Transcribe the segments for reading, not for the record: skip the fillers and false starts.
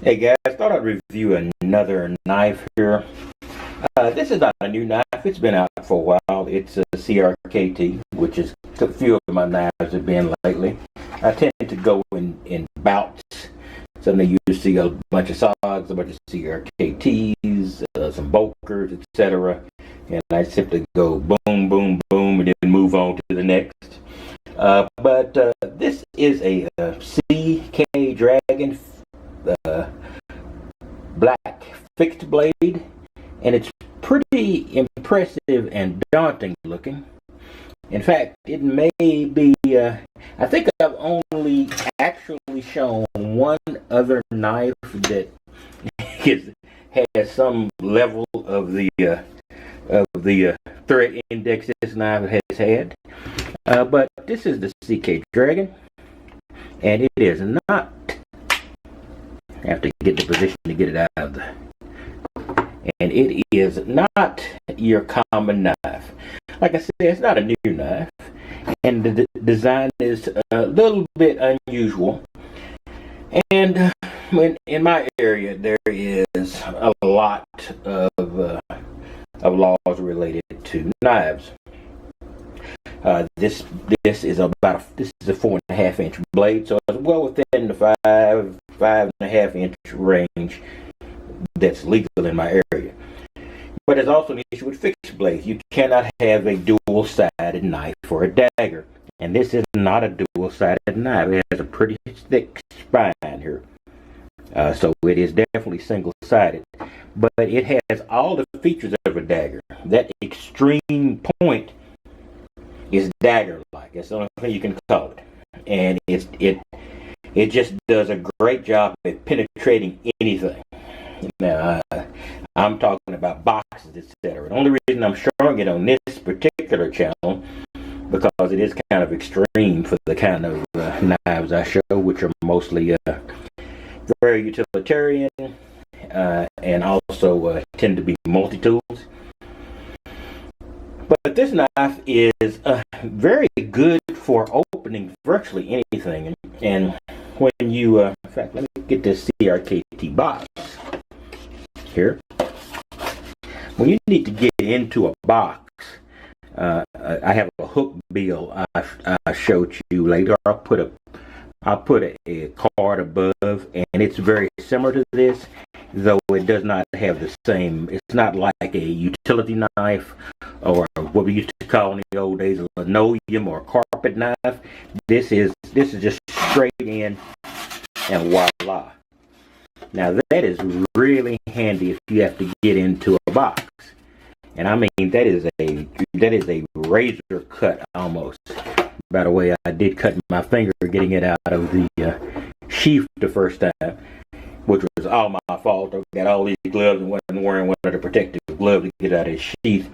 Hey guys, thought I'd review another knife here. This is not a new knife. It's been out for a while. It's a CRKT, which is a few of my knives have been lately. I tend to go in bouts. Suddenly you see a bunch of SOGs, a bunch of CRKTs, some Bokers, etc. And I simply go boom, boom, boom, and then move on to the next. But this is a CRKT Dragon black fixed blade, and it's pretty impressive and daunting looking. In fact, it may be, I think I've only actually shown one other knife that has some level of the thread index this knife has had. But this is the CRKT Dragon, and it is not, I have to get the position to get it out of the, and it is not your common knife. Like I said, it's not a new knife, and the design is a little bit unusual. And in my area, there is a lot of laws related to knives. This is a 4.5-inch blade, so it's well within the 5.5-inch range that's legal in my area. But there's also an issue with fixed blades. You cannot have a dual-sided knife for a dagger, and this is not a dual-sided knife. It has a pretty thick spine here, so it is definitely single-sided. But it has all the features of a dagger. That extreme point is dagger-like. That's the only thing you can call it, and it just does a great job at penetrating anything. Now, I'm talking about boxes, etc. The only reason I'm showing it on this particular channel because it is kind of extreme for the kind of knives I show, which are mostly very utilitarian and also tend to be multi-tools. But this knife is very good for opening virtually anything. And when you, in fact, let me get this CRKT box here. When you need to get into a box, I have a hook bill I showed you later. I'll put a card above, and it's very similar to this, though it does not have the same. It's not like a utility knife or what we used to call in the old days a linoleum or carpet knife. This is just straight in and voila. Now that is really handy if you have to get into a box. And I mean that is a razor cut almost. By the way, I did cut my finger getting it out of the sheath the first time, which was all my fault. I got all these gloves and wasn't wearing one of the protective gloves to get out of the sheath.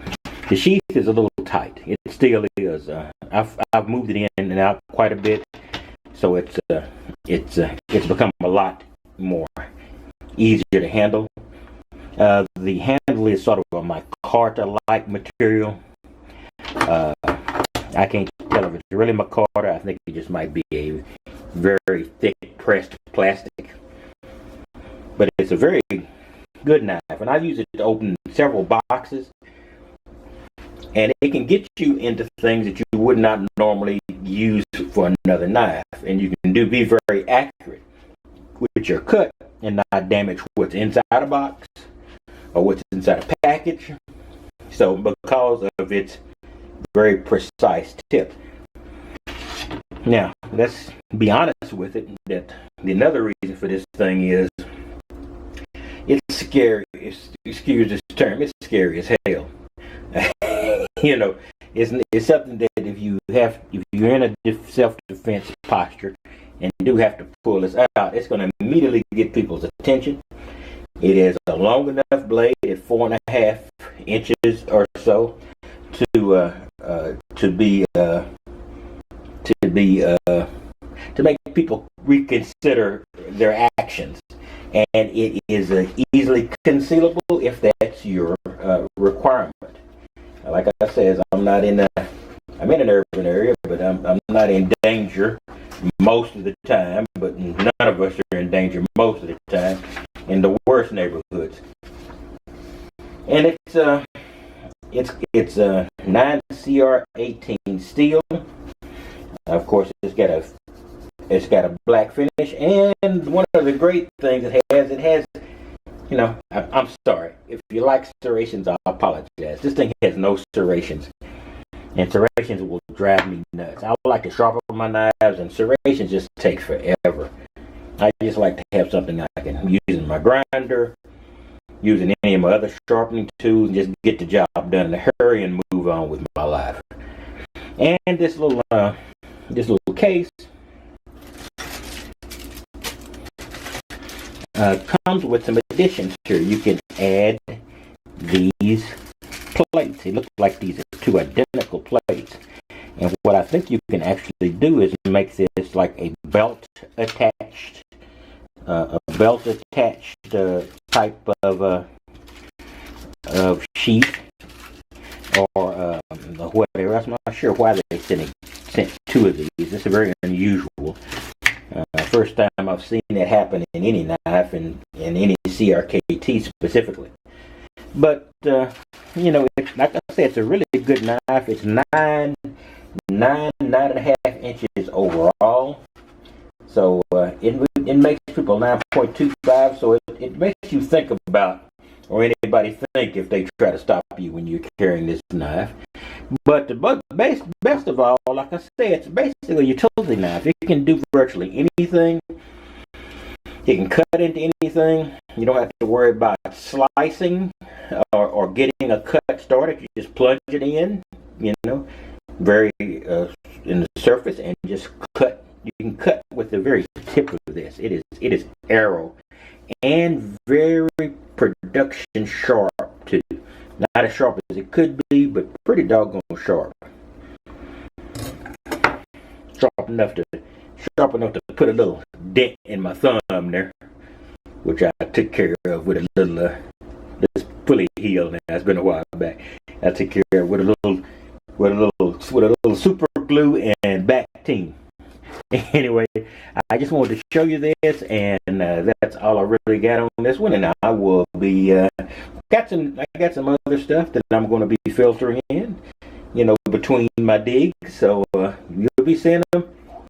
The sheath is a little tight. It still is. I've moved it in and out quite a bit, so it's become a lot more easier to handle. The handle is sort of a micarta-like material. I can't tell if it's really micarta. I think it just might be a very thick pressed plastic. But it's a very good knife, and I use it to open several boxes. And it can get you into things that you would not normally use for another knife. And you can be very accurate with your cut and not damage what's inside a box or what's inside a package. So because of its very precise tip. Now, let's be honest with it, that another reason for this thing is it's scary. Excuse this term, it's scary as hell. You know, it's something that if you're in a self-defense posture and you do have to pull this out, it's going to immediately get people's attention. It is a long enough blade at 4.5 inches or so to make people reconsider their actions, and it is easily concealable if that's your requirement. Like I said, I'm in an urban area, but I'm not in danger most of the time, but none of us are in danger most of the time in the worst neighborhoods. And it's 9 CR18 steel. Of course, it's got a black finish, and one of the great things it has, you know, I'm sorry if you like serrations, I apologize. This thing has no serrations, and serrations will drive me nuts. I like to sharpen my knives, and serrations just take forever. I just like to have something I can use in my grinder, using any of my other sharpening tools, and just get the job done in a hurry and move on with my life. And this little case comes with some additions here. You can add these plates. It looks like these are two identical plates. And what I think you can actually do is make this like a belt attached type of sheath or whatever. I'm not sure why they sent two of these. This is very unusual. First time I've seen that happen in any knife, and in any CRKT specifically. But you know, like I said, it's a really good knife. It's 9.5 inches overall. So it makes people 9.25. So it makes you think about, or anybody think, if they try to stop you when you're carrying this knife. But best of all, like I said, it's basically a utility knife. It can do virtually anything. It can cut into anything. You don't have to worry about slicing or getting a cut started. You just plunge it in, you know, very in the surface, and just cut. You can cut with the very tip of this. It is arrow and very production sharp too. Not as sharp as it could be, but pretty doggone sharp. Sharp enough to put a little dent in my thumb there, which I took care of with a little. It's fully healed now. It's been a while back. I took care of with a little super glue and Bactine. Anyway, I just wanted to show you this, and that's all I really got on this one. And I will be I got some other stuff that I'm going to be filtering in, you know, between my digs. So you'll be seeing them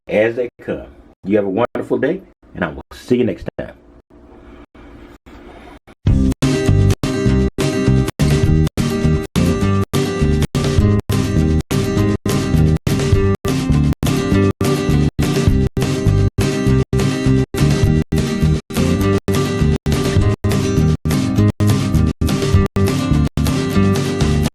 as they come. You have a wonderful day, and I will see you next time.